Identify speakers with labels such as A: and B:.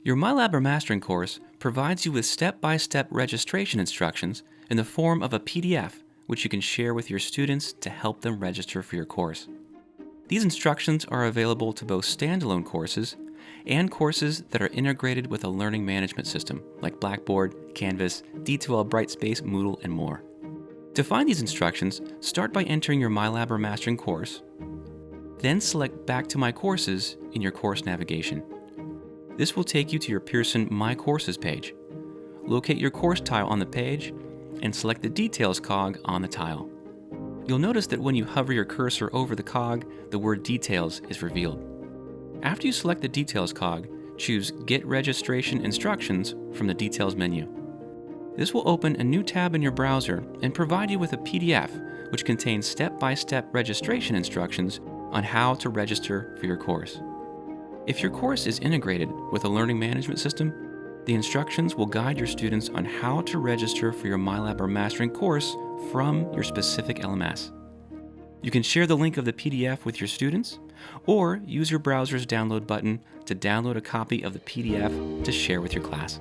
A: Your MyLab or Mastering course provides you with step-by-step registration instructions in the form of a PDF, which you can share with your students to help them register for your course. These instructions are available to both standalone courses and courses that are integrated with a learning management system like Blackboard, Canvas, D2L Brightspace, Moodle, and more. To find these instructions, start by entering your MyLab or Mastering course, then select Back to My Courses in your course navigation. This will take you to your Pearson My Courses page. Locate your course tile on the page and select the Details cog on the tile. You'll notice that when you hover your cursor over the cog, the word Details is revealed. After you select the Details cog, choose Get Registration Instructions from the Details menu. This will open a new tab in your browser and provide you with a PDF which contains step-by-step registration instructions on how to register for your course. If your course is integrated with a learning management system, the instructions will guide your students on how to register for your MyLab or Mastering course from your specific LMS. You can share the link of the PDF with your students, or use your browser's download button to download a copy of the PDF to share with your class.